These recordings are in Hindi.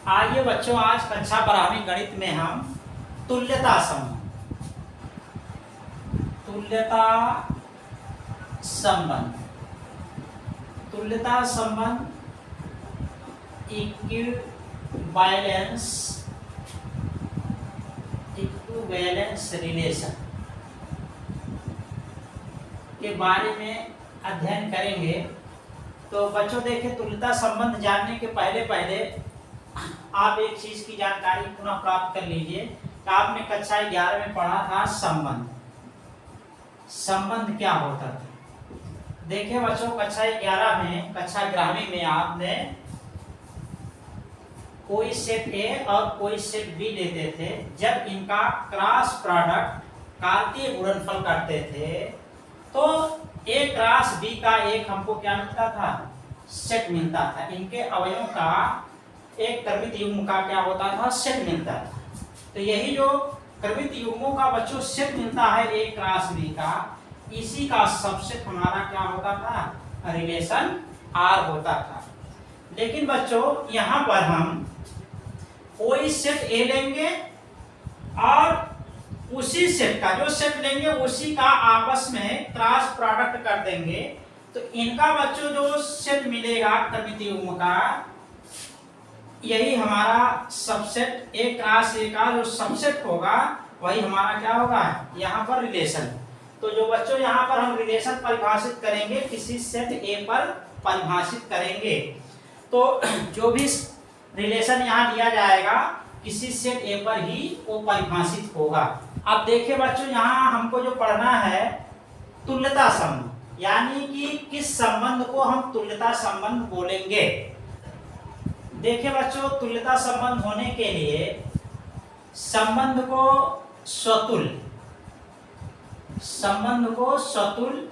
आइए बच्चों, आज कक्षा 12वीं गणित में हम तुल्यता संबंध इक्विवेलेंस रिलेशन के बारे में अध्ययन करेंगे। तो बच्चों देखिए, तुल्यता संबंध जानने के पहले आप एक चीज की जानकारी पुनः प्राप्त कर लीजिए कि आपने कक्षा 11 में पढ़ा था संबंध क्या होता था। देखिए बच्चों, कक्षा 11वीं में आपने कोई सेट ए और कोई सेट बी लेते थे। जब इनका क्रॉस प्रोडक्ट कार्तीय गुणनफल करते थे तो ए क्रॉस बी का एक हमको क्या मिलता था? सेट मिलता था। इनके अवयवों का एक क्रमित युग्म का क्या होता था? सेट मिलता था। तो यही जो क्रमित युग्मों का बच्चों सेट मिलता है ए क्रॉस बी का, इसी का सबसेट हमारा क्या होता था? रिलेशन आर होता था। लेकिन बच्चों यहाँ पर हम कोई सेट ए लेंगे और उसी सेट का जो सेट लेंगे उसी का आपस में क्रॉस प्रोडक्ट कर देंगे। तो इनका बच्चों जो सेट मिलेगा क्रमित युग्म का, यही हमारा सबसेट ए क्रॉस ए का जो सबसेट होगा वही हमारा क्या होगा? यहाँ पर रिलेशन। तो जो बच्चों यहाँ पर हम रिलेशन परिभाषित करेंगे किसी सेट ए पर परिभाषित करेंगे, तो जो भी रिलेशन यहाँ दिया जाएगा किसी सेट ए पर ही वो परिभाषित होगा। अब देखिए बच्चों, यहाँ हमको जो पढ़ना है तुल्यता संबंध, यानी कि किस संबंध को हम तुल्यता संबंध बोलेंगे। देखिए बच्चों, तुल्यता संबंध होने के लिए संबंध को स्वतुल्य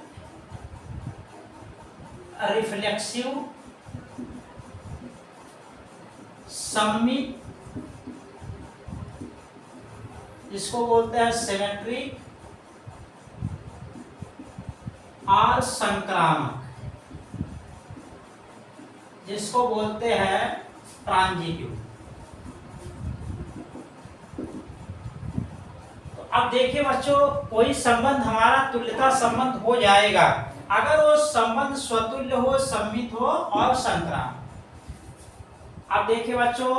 रिफ्लेक्सिव सममित, जिसको बोलते हैं सिमेट्रिक, और संक्रामक, जिसको बोलते हैं ट्रांजिटिव। तो अब देखिए बच्चों, कोई संबंध हमारा तुल्यता संबंध हो जाएगा अगर वो संबंध स्वतुल्य हो, सममित हो और संक्रामक। अब देखिए बच्चों,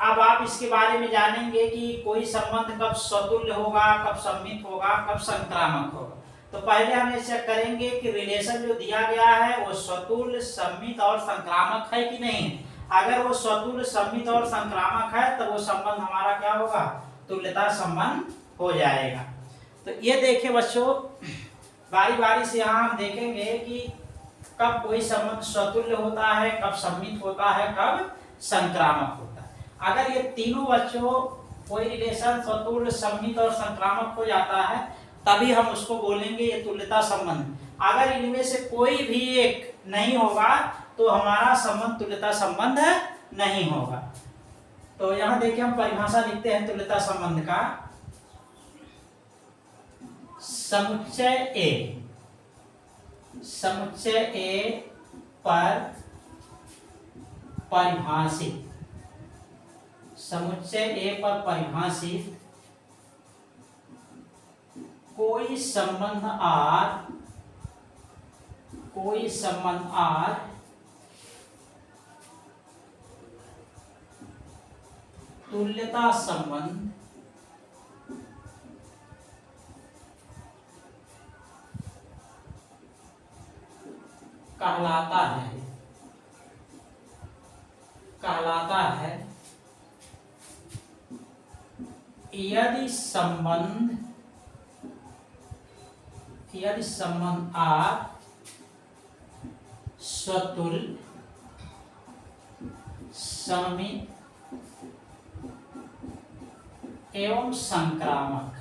अब आप इसके बारे में जानेंगे कि कोई संबंध कब स्वतुल्य होगा, कब सममित होगा, कब संक्रामक होगा। तो पहले हम ये चेक करेंगे कि रिलेशन जो दिया गया है वो स्वतुल्य, सममित और संक्रामक है कि नहीं। अगर वो स्वतुल्य, सममित और संक्रामक है तो वो संबंध हमारा क्या होगा? तुल्यता संबंध हो जाएगा। तो ये देखिए बच्चों, बारी बारी से यहाँ हम देखेंगे कि कब कोई संबंध स्वतुल्य होता है, कब सममित होता है, कब संक्रामक होता है। अगर ये तीनों बच्चों कोई रिलेशन स्वतुल्य, सममित और संक्रामक हो जाता है तभी हम उसको बोलेंगे ये तुल्यता संबंध। अगर इनमें से कोई भी एक नहीं होगा तो हमारा संबंध तुल्यता संबंध नहीं होगा। तो यहाँ देखिए, हम परिभाषा लिखते हैं तुल्यता संबंध का। समुच्चय ए पर परिभाषित, समुच्चय ए पर परिभाषित कोई संबंध R तुल्यता संबंध कहलाता है यदि संबंध R स्वतुल्य, सममित एवं संक्रामक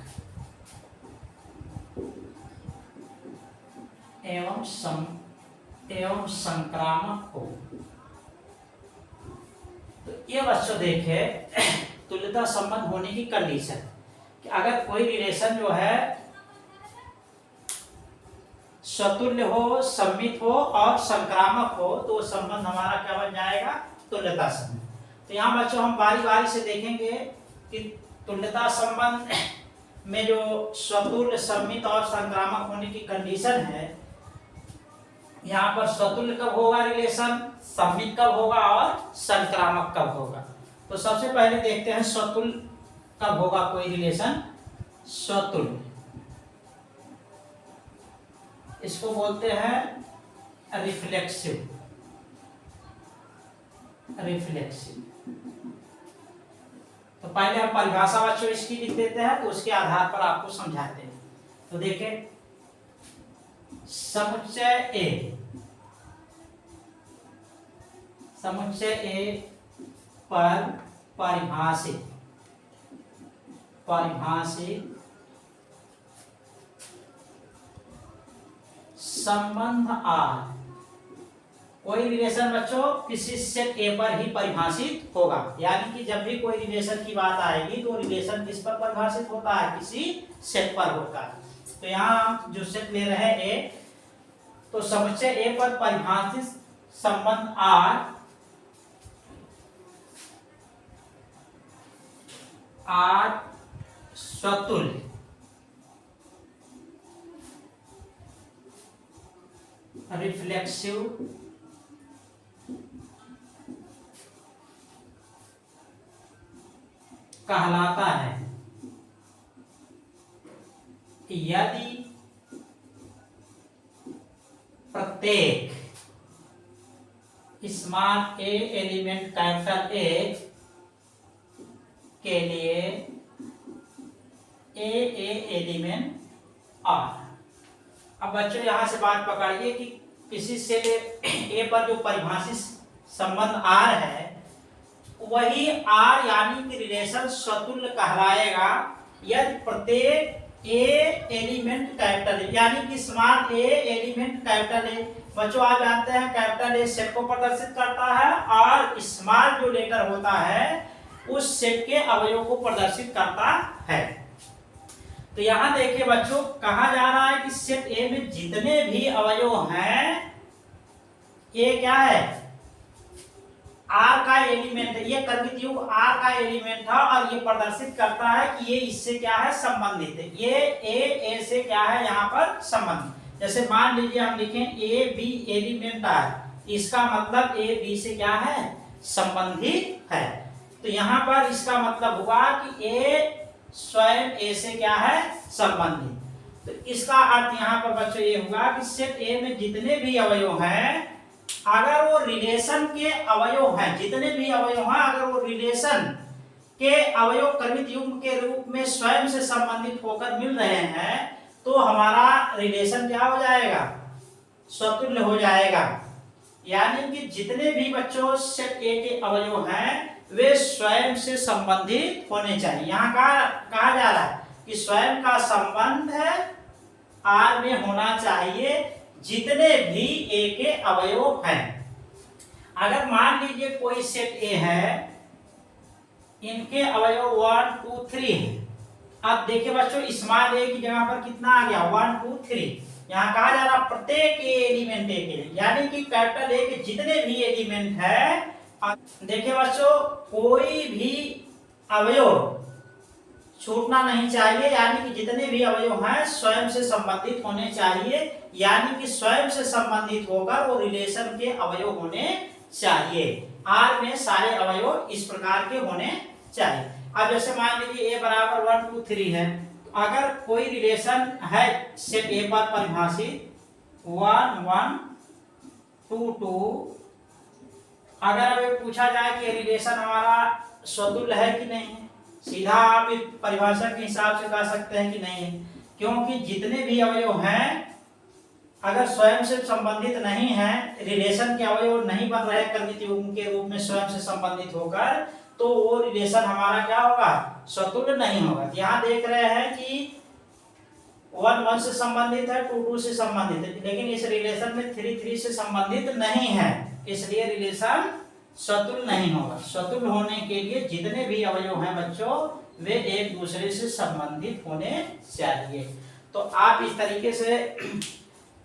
हो। तो ये बच्चों देखे तुल्यता संबंध होने की कंडीशन कि अगर कोई रिलेशन जो है स्वतुल्य हो, सममित हो और संक्रामक हो तो संबंध हमारा क्या बन जाएगा? तुल्यता संबंध। तो यहाँ बच्चों हम बारी बारी से देखेंगे कि तुल्यता संबंध में जो स्वतुल्य, सममित और संक्रामक होने की कंडीशन है, यहाँ पर स्वतुल्य कब होगा रिलेशन, सममित कब होगा और संक्रामक कब होगा। तो सबसे पहले देखते हैं स्वतुल्य कब होगा कोई रिलेशन। स्वतुल्य इसको बोलते हैं रिफ्लेक्सिव। रिफ्लेक्सिव तो पहले हम परिभाषा बच्चों इसकी लिख देते हैं, तो उसके आधार पर आपको समझाते हैं। तो देखें, समुच्चय ए, समुच्चय ए पर परिभाषित संबंध आर, कोई रिलेशन बच्चों किसी सेट ए पर ही परिभाषित होगा। यानी कि जब भी कोई रिलेशन की बात आएगी तो रिलेशन किस पर परिभाषित होता है, किसी सेट पर होता है। तो यहाँ हम जो सेट ले रहे हैं ए, तो समुच्चय ए पर परिभाषित संबंध आर स्वतुल्य रिफ्लेक्सिव कहलाता है यदि प्रत्येक small A element capital A के लिए ए एलिमेंट आर। अब बच्चों यहां से बात पकड़िए कि किसी सेट ए पर जो परिभाषित संबंध आर है, वही आर यानी कि रिलेशन स्वतुल्य कहलाएगा यदि प्रत्येक ए एलिमेंट कैपिटल ए, यानी कि small A element capital A. बच्चों आप जानते हैं कैपिटल ए सेट को प्रदर्शित करता है और स्मॉल जो लेटर होता है उस सेट के अवयव को प्रदर्शित करता है। तो यहां देखिए बच्चों, कहा जा रहा है कि सेट ए में जितने भी अवयव हैं, ये क्या है, आर का एलिमेंट है। ये कर्मित युग आर का एलिमेंट है और ये प्रदर्शित करता है कि ये इससे क्या है, संबंधित है। ये ए से क्या है, यहाँ पर संबंधित। जैसे मान लीजिए हम लिखें ए बी एलिमेंट आर, इसका मतलब ए बी से क्या है, संबंधित है। तो यहाँ पर इसका मतलब हुआ कि ए स्वयं ए से क्या है, संबंधित। तो इसका अर्थ यहाँ पर बच्चों ये हुआ कि सेट ए में जितने भी अवयव हैं, अगर वो रिलेशन के अवयव हैं, जितने भी अवयव हैं, अगर वो रिलेशन के अवयव क्रमित युग्म के रूप में स्वयं से संबंधित होकर मिल रहे हैं, तो हमारा रिलेशन क्या हो जाएगा, स्वतुल्य हो जाएगा। यानी कि जितने भी बच्चों सेट ए के अवयव हैं वे स्वयं से संबंधित होने चाहिए। यहाँ कहा जा रहा है कि स्वयं का संबंध है आर में होना चाहिए जितने भी ए के अवयव हैं। अगर मान लीजिए कोई सेट ए है, इनके अवयव 1 2 3 है। अब देखिए बच्चों, स्मॉल ए की जगह पर कितना आ गया, 1 2 3। यहाँ कहा जा रहा प्रत्येक एलिमेंट ए के लिए, यानी कि कैपिटल ए के जितने भी एलिमेंट है। देखिए बच्चों, कोई भी अवयव छूटना नहीं चाहिए, यानी कि जितने भी अवयव हैं स्वयं से संबंधित होने चाहिए, यानी कि स्वयं से संबंधित होकर वो रिलेशन के अवयव होने चाहिए। आर में सारे अवयव इस प्रकार के होने चाहिए। अब जैसे मान लीजिए ए बराबर 1 2 3 है, तो अगर कोई रिलेशन है सेट ए पर परिभाषित 1 1 2 2, अगर अब पूछा जाए कि रिलेशन हमारा स्वतुल्य है कि नहीं है, सीधा आप इस परिभाषा के हिसाब से कह सकते हैं कि नहीं है, क्योंकि जितने भी अवयव हैं अगर स्वयं से संबंधित नहीं है, रिलेशन के अवयव नहीं बन रहे क्रमित युग्म के रूप में स्वयं से संबंधित होकर, तो वो रिलेशन हमारा क्या होगा, स्वतुल्य नहीं होगा। यहाँ देख रहे हैं कि 1 1 से संबंधित है, 2 2 से संबंधित है, लेकिन इस रिलेशन में 3 3 से संबंधित नहीं है, इसलिए रिलेशन स्वतुल्य नहीं होगा। स्वतुल्य होने के लिए जितने भी अवयव हैं बच्चों वे एक दूसरे से संबंधित होने चाहिए। तो आप इस तरीके से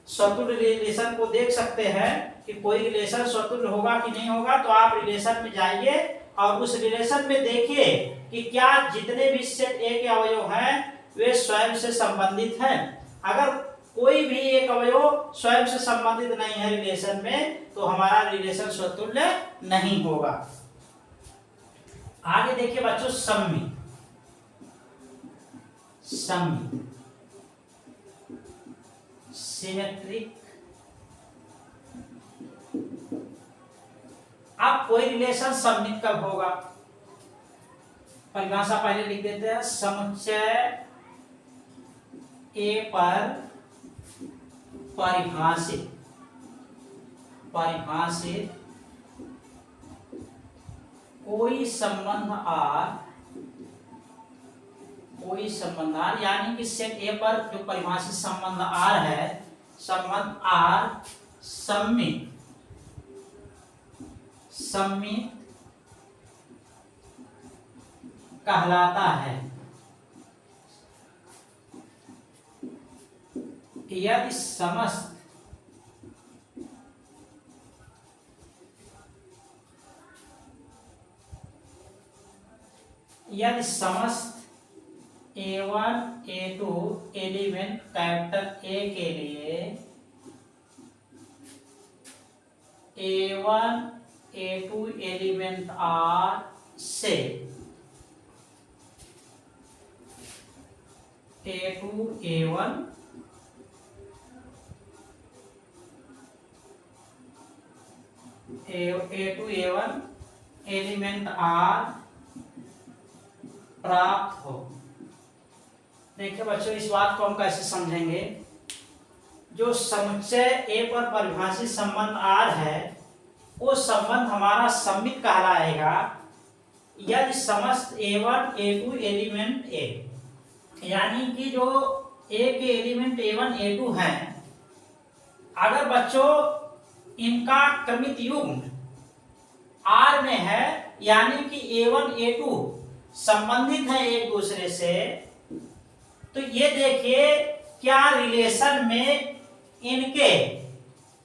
स्वतुल्य रिलेशन को देख सकते हैं कि कोई रिलेशन स्वतुल्य होगा कि नहीं होगा। तो आप रिलेशन में जाइए और उस रिलेशन में देखिए कि क्या जितने भी सेट ए के अवयव हैं वे स्वयं से संबंधित हैं। अगर कोई भी एक अवयव स्वयं से संबंधित नहीं है रिलेशन में, तो हमारा रिलेशन स्वतुल्य नहीं होगा। आगे देखिए बच्चों, सम्मित। सम्मित सिमेट्रिक। अब कोई रिलेशन सम्मित कब होगा? परिभाषा पहले लिख देते हैं। समुच्चय ए पर परिभाषित कोई संबंध आर, यानी कि सेट ए पर जो परिभाषित संबंध आर है, संबंध आर सम्मित कहलाता है यदि समस्त A1 A2 element capital A के लिए A1 A2 एलिमेंट आर से A2 A1 A2 A1 element are प्राप्त हो। देखिए बच्चों, इस बात को हम कैसे समझेंगे। जो समुच्चय ए पर परिभाषित संबंध आर है, वो संबंध हमारा सम्मित कहलाएगा यदि समस्त A1 A2 एलिमेंट ए, यानी कि जो ए के एलिमेंट A1 A2 हैं, अगर बच्चों इनका क्रमित युग्म R में है, यानी कि A1 A2 संबंधित है एक दूसरे से, तो ये देखिए क्या रिलेशन में इनके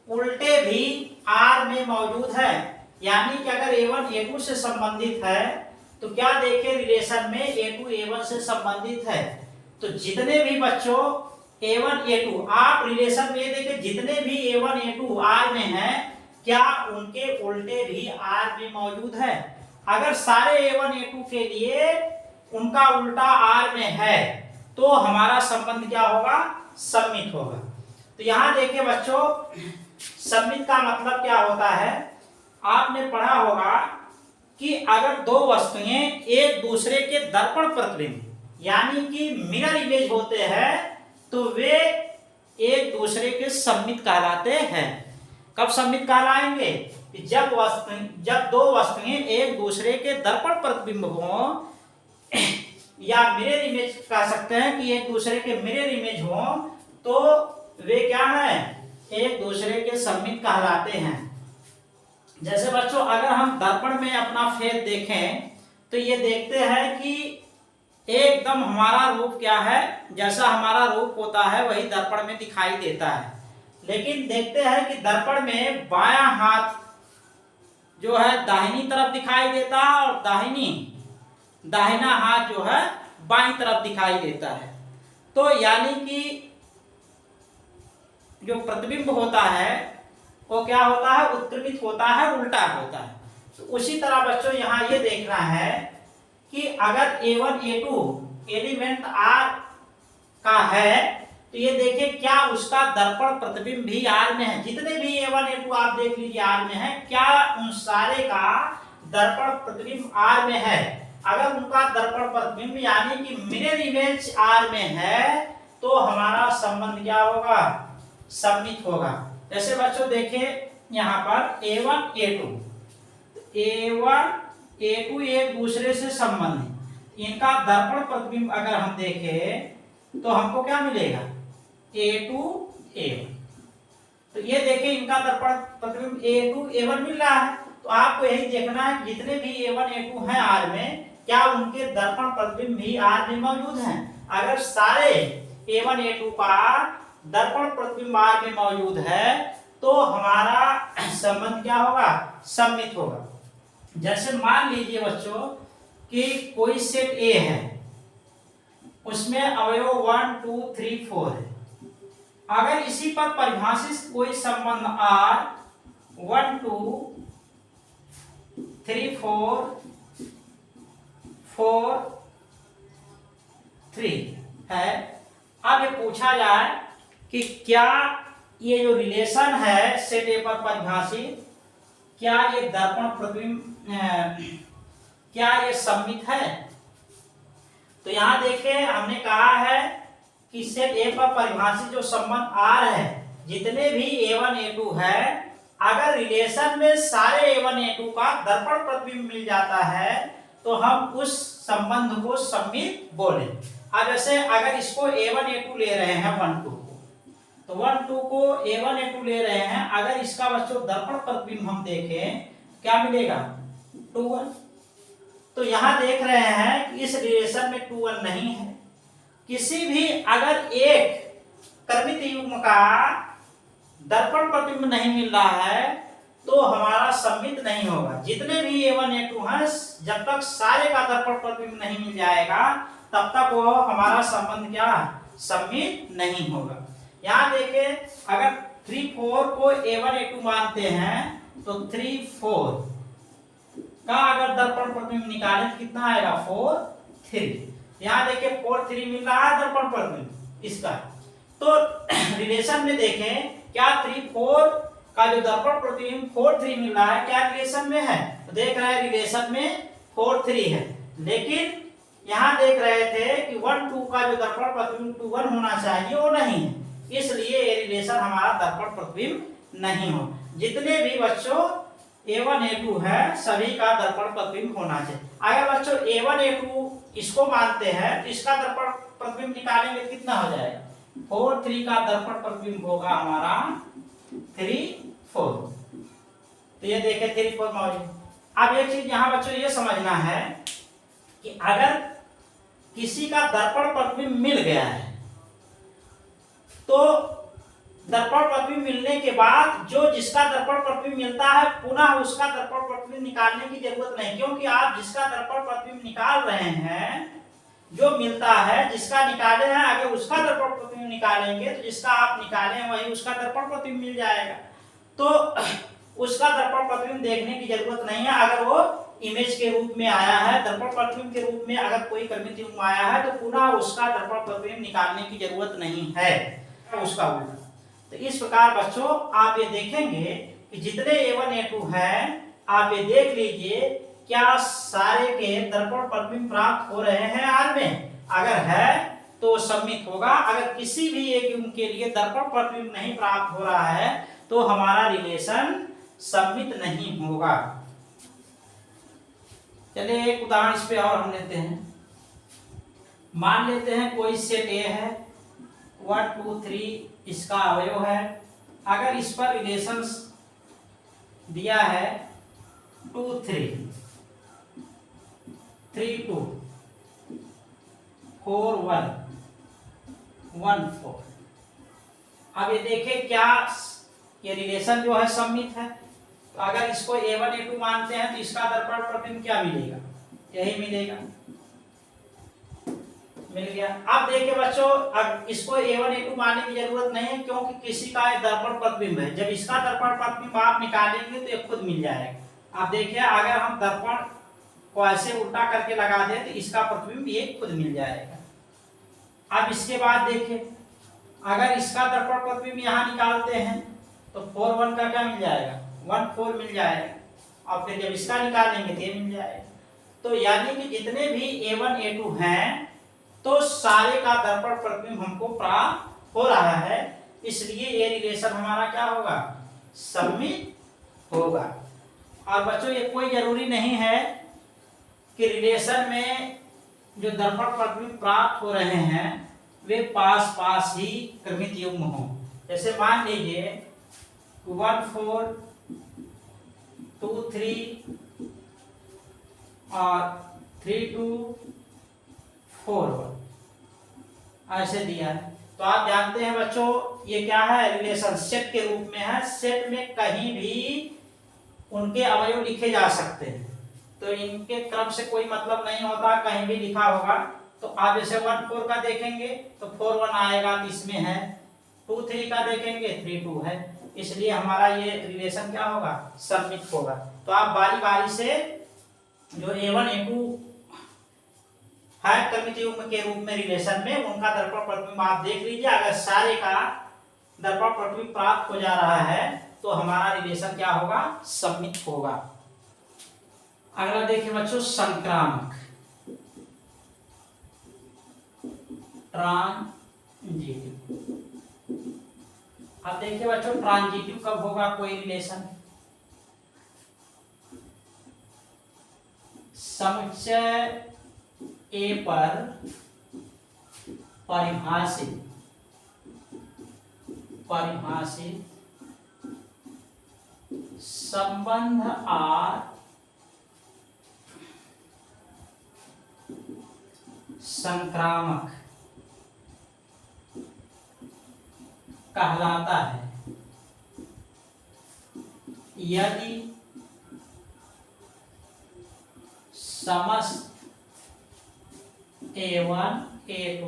उल्टे भी R में मौजूद है। यानी कि अगर A1 A2 से संबंधित है तो क्या देखिए रिलेशन में A2 A1 से संबंधित है। तो जितने भी बच्चों A1 A2, आप रिलेशन में देखिए जितने भी A1 A2 R में हैं, क्या उनके उल्टे भी R में मौजूद है। अगर सारे A1 A2 के लिए उनका उल्टा R में है तो हमारा संबंध क्या होगा? सम्मित होगा। तो यहां देखिए बच्चों, सम्मित का मतलब क्या होता है? आपने पढ़ा होगा कि अगर दो वस्तुएं एक दूसरे के दर्पण प्रतिबिंब यानी कि मिरर इमेज होते हैं तो वे एक दूसरे के सम्मित कहलाते हैं। कब सम्मित कहलाएंगे? जब दो वस्तुएं एक दूसरे के दर्पण प्रतिबिंब हों, या मिरर इमेज कह सकते हैं कि एक दूसरे के मिरर इमेज हों, तो वे क्या हैं? एक दूसरे के सम्मित कहलाते हैं। जैसे बच्चों अगर हम दर्पण में अपना फेस देखें तो ये देखते हैं कि एकदम हमारा रूप क्या है, जैसा हमारा रूप होता है वही दर्पण में दिखाई देता है। लेकिन देखते हैं कि दर्पण में बायां हाथ जो है दाहिनी तरफ दिखाई देता है और दाहिना हाथ जो है बाईं तरफ दिखाई देता है। तो यानी कि जो प्रतिबिंब होता है वो क्या होता है? उत्क्रमित होता है, उल्टा होता है। तो उसी तरह बच्चों यहाँ ये देखना है कि अगर A1 A2 एलिमेंट R का है तो ये देखिए क्या उसका दर्पण प्रतिबिंब भी R में है। जितने भी A1 A2 आप देख लीजिए R में है, क्या उन सारे का दर्पण प्रतिबिंब R में है? अगर उनका दर्पण प्रतिबिंब यानी कि मिरर इमेज R में है तो हमारा संबंध क्या होगा? सम्मित होगा। जैसे बच्चों देखिए यहाँ पर A1 A2 एक दूसरे से संबंधित, इनका दर्पण प्रतिबिंब अगर हम देखें तो हमको क्या मिलेगा? A2 A1। तो ये देखिए इनका दर्पण प्रतिबिंब A2 A1 मिल रहा है। तो आपको यही देखना है जितने भी A1 A2 हैं R में, क्या उनके दर्पण प्रतिबिंब भी R में मौजूद हैं। अगर सारे A1 A2 का दर्पण प्रतिबिंब R में मौजूद है तो हमारा संबंध क्या होगा? सम्मित होगा। जैसे मान लीजिए बच्चों कि कोई सेट ए है, उसमें अवयव 1 2 3 4 है। अगर इसी पर परिभाषित कोई संबंध R 1 2 3 4 4 3 है, अब ये पूछा जाए कि क्या ये जो रिलेशन है सेट ए पर परिभाषित, क्या ये दर्पण प्रतिबिंब क्या ये सममित है? तो यहां देखिए हमने कहा है कि सेट ए पर परिभाषित जो संबंध R है, जितने भी A1 A2 है, अगर रिलेशन में सारे A1 A2 का दर्पण प्रतिबिंब मिल जाता है तो हम उस संबंध को सममित बोले। अब जैसे अगर इसको A1 A2 ले रहे हैं 1 2 को, तो 1 2 को A1 A2 ले रहे हैं, अगर इसका बच्चों दर्पण प्रतिबिंब हम देखें क्या मिलेगा 2 1। तो यहां देख रहे हैं कि इस रिलेशन में 2 1 नहीं है। किसी भी अगर एक कर्मित युग्म का दर्पण प्रतिबिंब नहीं मिल रहा है तो हमारा सममित नहीं होगा। जितने भी A1 A2 हैं, जब तक सारे का दर्पण प्रतिबिंब नहीं मिल जाएगा तब तक वो हमारा संबंध क्या सममित नहीं होगा। यहाँ देखिए अगर 3 4 को A1 A2 मानते हैं तो 3 4 का अगर दर्पण प्रतिबिंब निकालें तो कितना आएगा 4 3। यहाँ देखिए 4 3 मिल रहा है दर्पण प्रतिबिंब इसका। तो रिलेशन में देखें क्या 3 4 का जो दर्पण प्रतिबिंब 4 3 मिल रहा है, क्या रिलेशन में है? तो देख रहे हैं रिलेशन में 4 3 है, लेकिन यहाँ देख रहे थे कि 1 2 का जो दर्पण प्रतिबिंब 2 1 होना चाहिए वो नहीं है, इसलिए ये रिलेशन हमारा दर्पण प्रतिबिंब नहीं हो। जितने भी बच्चों A1 A2 है सभी का दर्पण प्रतिबिंब होना चाहिए। अगर बच्चों A1 A2 इसको मानते हैं तो इसका दर्पण प्रतिबिंब निकालेंगे तो कितना हो जाएगा 4 3 का दर्पण प्रतिबिंब होगा हमारा 3 4। तो ये देखें 3 4 मौजूद। अब एक चीज यहाँ बच्चों ये समझना है कि अगर किसी का दर्पण प्रतिबिंब मिल गया है तो दर्पण प्रतिबिंब मिलने के बाद जो जिसका दर्पण प्रतिबिंब मिलता है पुनः उसका दर्पण प्रतिबिंब निकालने की जरूरत नहीं, क्योंकि आप जिसका दर्पण प्रतिबिंब निकाल रहे हैं जो मिलता है, जिसका निकाले हैं अगर उसका दर्पण प्रतिबिंब निकालेंगे तो जिसका आप निकाले हैं वही उसका दर्पण प्रतिबिंब मिल जाएगा। तो उसका दर्पण प्रतिबिंब देखने की जरूरत नहीं है। अगर वो इमेज के रूप में आया है, दर्पण प्रतिबिंब के रूप में अगर कोई कर्मित युग्म आया है तो पुनः उसका दर्पण प्रतिबिंब निकालने की जरूरत नहीं है उसका उल्टा। तो इस प्रकार बच्चों आप ये देखेंगे कि जितने A1 A2 हैं आप ये देख लीजिए क्या सारे के दर्पण प्रतिबिंब प्राप्त हो रहे हैं R में, अगर है तो सममित होगा। अगर किसी भी एक युग्म के लिए दर्पण प्रतिबिंब नहीं प्राप्त हो रहा है तो हमारा रिलेशन सममित नहीं होगा। चलिए एक उदाहरण इस पे और हम लेते हैं। मान लेते हैं कोई सेट A है 1 2 3 इसका अवयव है। अगर इस पर रिलेशन दिया है 2 3 3 2 4 1 1 4। अब ये देखें क्या ये रिलेशन जो है सममित है। तो अगर इसको A1 A2 मानते हैं तो इसका दर्पण प्रतिबिंब क्या मिलेगा, यही मिलेगा, मिल गया। अब देखिए बच्चों अब इसको A1 A2 मानने की जरूरत नहीं है क्योंकि किसी का दर्पण प्रतिबिंब है। जब इसका दर्पण प्रतिबिंब आप निकालेंगे तो ये खुद मिल जाएगा। आप देखिए अगर हम दर्पण को ऐसे उल्टा करके लगा दें तो इसका प्रतिबिंब ये खुद मिल जाएगा। अब इसके बाद देखिए अगर इसका दर्पण प्रतिबिंब यहाँ निकालते हैं तो 4 1 का क्या मिल जाएगा 1 4 मिल जाएगा, और फिर जब इसका निकालेंगे तो ये मिल जाएगा। तो यानी कि जितने भी A1 A2 हैं तो सारे का दर्पण प्रतिबिंब हमको प्राप्त हो रहा है, इसलिए ये रिलेशन हमारा क्या होगा सममित होगा। और बच्चों ये कोई जरूरी नहीं है कि रिलेशन में जो दर्पण प्रतिबिंब प्राप्त हो रहे हैं वे पास पास ही क्रमित युग्म हो। जैसे मान लीजिए 1 4 2 3 और 3 2 4 1 ऐसे दिया है। तो आप जानते हैं बच्चों ये क्या है रिलेशन सेट के रूप में है। सेट में कहीं भी उनके अवयव लिखे जा सकते हैं। तो इनके क्रम से कोई मतलब नहीं होता, कहीं भी लिखा होगा तो आप जैसे 1 4 का देखेंगे तो 4 1 आएगा, तो इसमें है। 2 3 का देखेंगे 3 2 है, इसलिए हमारा ये रिलेशन क्या होगा, सबमिट होगा। तो आप बारी बारी से जो A1 A2 है क्रमिक युग्म के रूप में रिलेशन में, उनका दर्पण प्रतिबिंब आप देख लीजिए। अगर सारे का दर्पण प्रतिबिंब प्राप्त हो जा रहा है तो हमारा रिलेशन क्या होगा, सबमिट होगा। अगला देखिए बच्चों, संक्रामक ट्रांजिटिव। अब देखिए बच्चों, ट्रांजिटिव कब होगा कोई रिलेशन, समुच्चय ए पर परिभाषित संबंध आर संक्रामक कहलाता है यदि समस्त A1 A2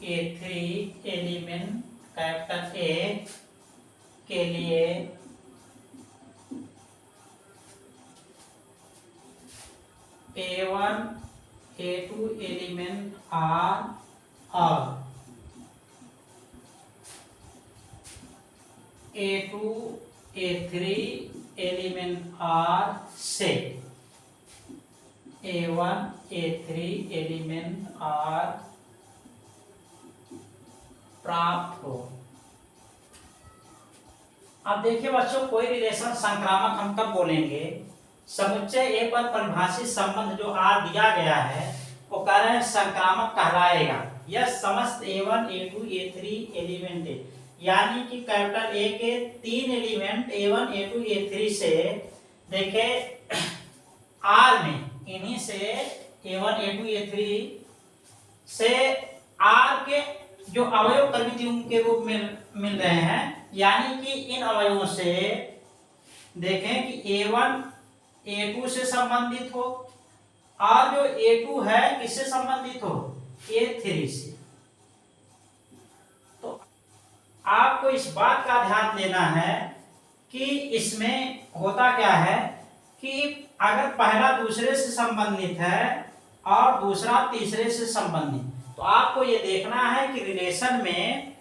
A3 element capital A के लिए A1 A2 एलिमेंट R और A2 A3 एलिमेंट R से A1 A3 एलिमेंट R प्राप्त हो। अब देखिए बच्चों, कोई रिलेशन संक्रामक हम कब बोलेंगे, समुच्चय ए पर परिभाषित संबंध जो R दिया गया है वो कह रहे हैं संक्रामक कहलाएगा। यह समस्त A1 A2 A3 एलिमेंट है, यानी कि कैपिटल A के 3 एलिमेंट A1 A2 A3 से देखे R में, इन्हीं से A1 A2 A3 से R के जो अवयव क्रमिक युग्म के रूप में मिल रहे हैं, यानी कि इन अवयवों से देखें कि A1 A2 से संबंधित हो और जो A2 है किससे संबंधित हो, A3 से। तो आपको इस बात का ध्यान देना है कि इसमें होता क्या है कि अगर पहला दूसरे से संबंधित है और दूसरा तीसरे से संबंधित, तो आपको ये देखना है कि रिलेशन में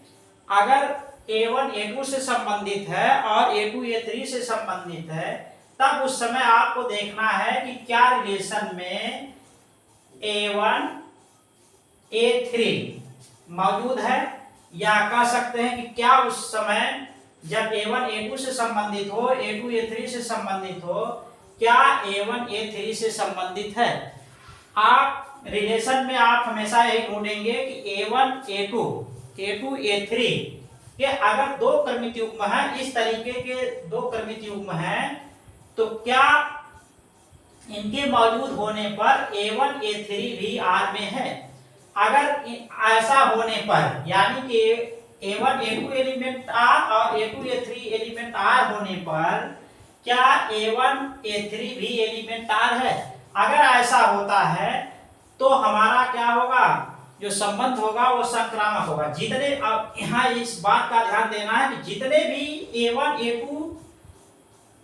अगर A1 A2 से संबंधित है और A2 A3 से संबंधित है, तब उस समय आपको देखना है कि क्या रिलेशन में A1 A3 मौजूद है, या कह सकते हैं कि क्या उस समय जब A1 A2 से संबंधित हो, A2 A3 से संबंधित हो, क्या A1 A3 से संबंधित है। आप रिलेशन में आप हमेशा यही ढूंढेंगे कि A1 A2 A2 A3 के अगर दो क्रमिक युग्म हैं, इस तरीके के दो क्रमिक युग्म हैं, तो क्या इनके मौजूद होने पर A1 A3 भी R में है। अगर ऐसा होने पर, यानी कि A1 A2 एलिमेंट R और A2 A3 एलिमेंट R होने पर क्या A1 A3 भी एलिमेंट R है। अगर ऐसा होता है तो हमारा क्या होगा, जो संबंध होगा वो संक्रामक होगा। जितने, अब यहाँ इस बात का ध्यान देना है कि जितने भी A1 A2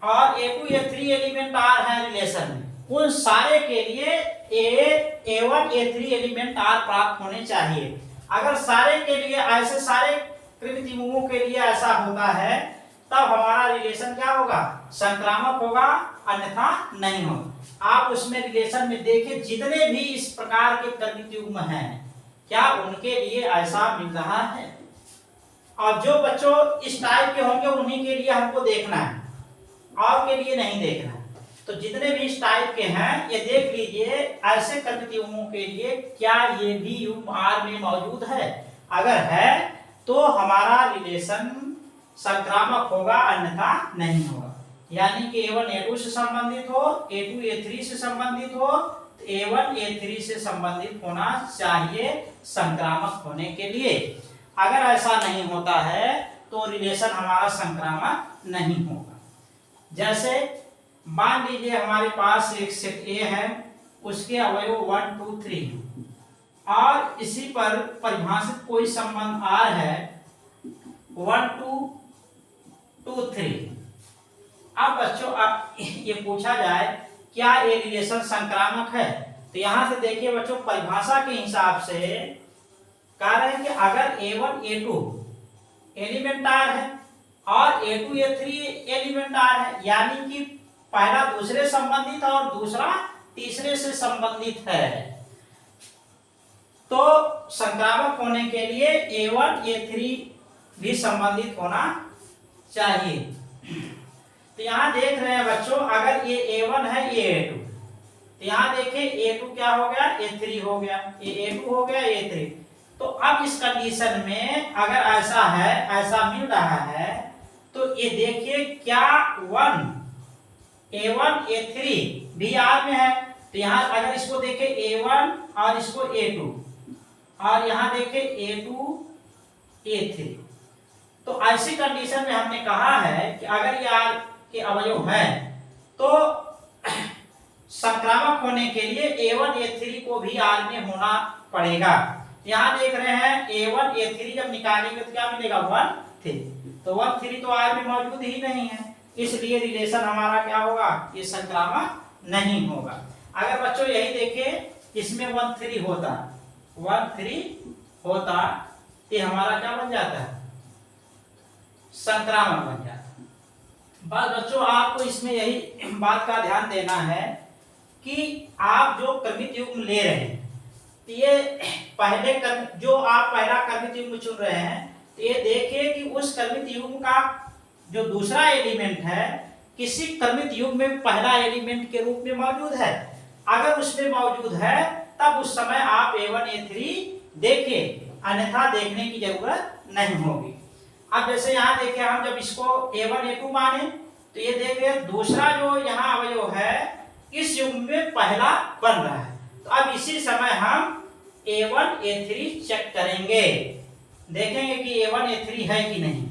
और A2 A3 एलिमेंट R है रिलेशन में, उन सारे के लिए A1 A3 एलिमेंट R प्राप्त होने चाहिए। अगर सारे के लिए ऐसे, सारे क्रमिक युग्मों के लिए ऐसा होता है, तब हमारा रिलेशन क्या होगा, संक्रामक होगा, अन्यथा नहीं होगा। आप उसमें रिलेशन में देखिए, जितने भी इस प्रकार के क्रमिक युग्म हैं, क्या उनके लिए ऐसा मिल रहा है। और जो बच्चों इस टाइप के होंगे उन्हीं के लिए हमको देखना है, और के लिए नहीं देखना है। तो जितने भी इस टाइप के हैं ये देख लीजिए, ऐसे क्रमिक युग्मों के लिए क्या ये भी युग्म R में मौजूद है। अगर है तो हमारा रिलेशन संक्रामक होगा, अन्यथा नहीं होगा। यानी कि A1 A2 से संबंधित हो, A2 A3 से संबंधित हो, तो A1 A3 से संबंधित होना चाहिए संक्रामक होने के लिए। अगर ऐसा नहीं होता है तो रिलेशन हमारा संक्रामक नहीं होगा। जैसे मान लीजिए हमारे पास एक सेट ए है, उसके अवयव 1 2 3 और इसी पर परिभाषित कोई संबंध R है 1 2 2 3। अब बच्चों अब ये पूछा जाए क्या ये रिलेशन संक्रामक है, तो यहां से देखिए बच्चों परिभाषा के हिसाब से कह रहे हैं कि अगर A1 A2 एलिमेंट R है और A2 A3 एलिमेंट R है, यानी कि पहला दूसरे संबंधित और दूसरा तीसरे से संबंधित है, तो संक्रामक होने के लिए A1 A3 भी संबंधित होना चाहिए। तो यहां देख रहे हैं बच्चों अगर ये A1 है ये A2, तो यहां देखिए A2 क्या हो गया A3 हो गया, ये A2 हो गया A3। तो अब इस कंडीशन में अगर ऐसा है ऐसा मिल रहा है तो ये देखिए क्या A1 A3 भी R में है, तो यहां अगर इसको देखें A1 और इसको A2 और यहां देखें A2 A3, तो ऐसी कंडीशन में हमने कहा है कि अगर ये R के अवयव है तो संक्रामक होने के लिए A1 A3 को भी R में होना पड़ेगा। यहां देख रहे हैं A1 A3 जब निकालेंगे तो क्या मिलेगा 1 3, तो 1 3 तो R में मौजूद ही नहीं है, इसलिए रिलेशन हमारा क्या होगा ये संक्रामक नहीं होगा। अगर बच्चों यही देखें इसमें 1 3 होता 1 3 होता ये हमारा क्या बन जाता है संक्रामक बन जाता। बस बच्चों आपको इसमें यही बात का ध्यान देना है कि आप जो क्रमित युग्म ले रहे हैं तो ये पहले जो आप पहला क्रमित युग्म चुन रहे हैं तो ये देखिए कि उस क्रमित युग्म का जो दूसरा एलिमेंट है किसी क्रमित युग्म में पहला एलिमेंट के रूप में मौजूद है। अगर उसमें मौजूद है तब उस समय आप A1 A3 देखिए, अन्यथा देखने की जरूरत नहीं होगी। अब जैसे यहाँ देखिए हम जब इसको A1 A2 माने तो ये देखिए दूसरा जो यहाँ अवयव है इस युग्म में पहला बन रहा है, तो अब इसी समय हम A1 A3 चेक करेंगे, देखेंगे कि A1 A3 है कि नहीं।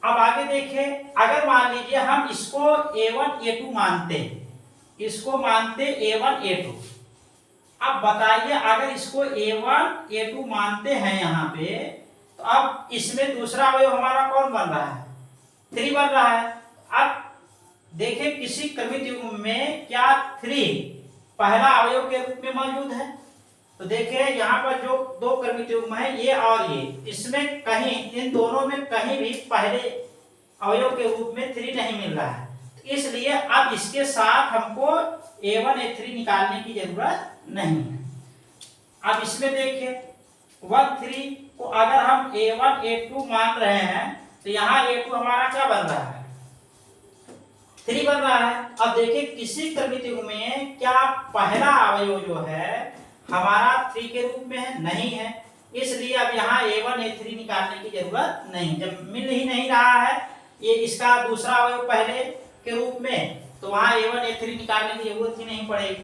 अब आगे देखिए अगर मान लीजिए हम इसको A1 A2 मानते, इसको मानते A1 A2, अब बताइए अगर इसको A1 A2 मानते हैं यहाँ पे तो अब इसमें दूसरा अवयव हमारा कौन बन रहा है 3 बन रहा है। अब देखिए किसी क्रमित युग्म में क्या 3 पहला अवयव के रूप में मौजूद है, तो देखिए यहाँ पर जो दो क्रमित युग्म है ये और ये, इसमें कहीं इन दोनों में कहीं भी पहले अवयव के रूप में 3 नहीं मिल रहा है, तो इसलिए अब इसके साथ हमको A1 A3 निकालने की जरूरत नहीं है। अब इसमें देखिए 1 3 को अगर हम A1 A2 मान रहे हैं तो यहाँ A2 हमारा क्या बन रहा है 3 बन रहा है। अब देखिए किसी क्रमित युग्म में क्या पहला अवयव जो है हमारा 3 के रूप में है नहीं है, इसलिए अब यहाँ A1 A3 निकालने की जरूरत नहीं, जब मिल ही नहीं रहा है ये इसका दूसरा अवयव पहले के रूप में तो वहाँ A1 A3 निकालने की जरूरत ही नहीं पड़ेगी।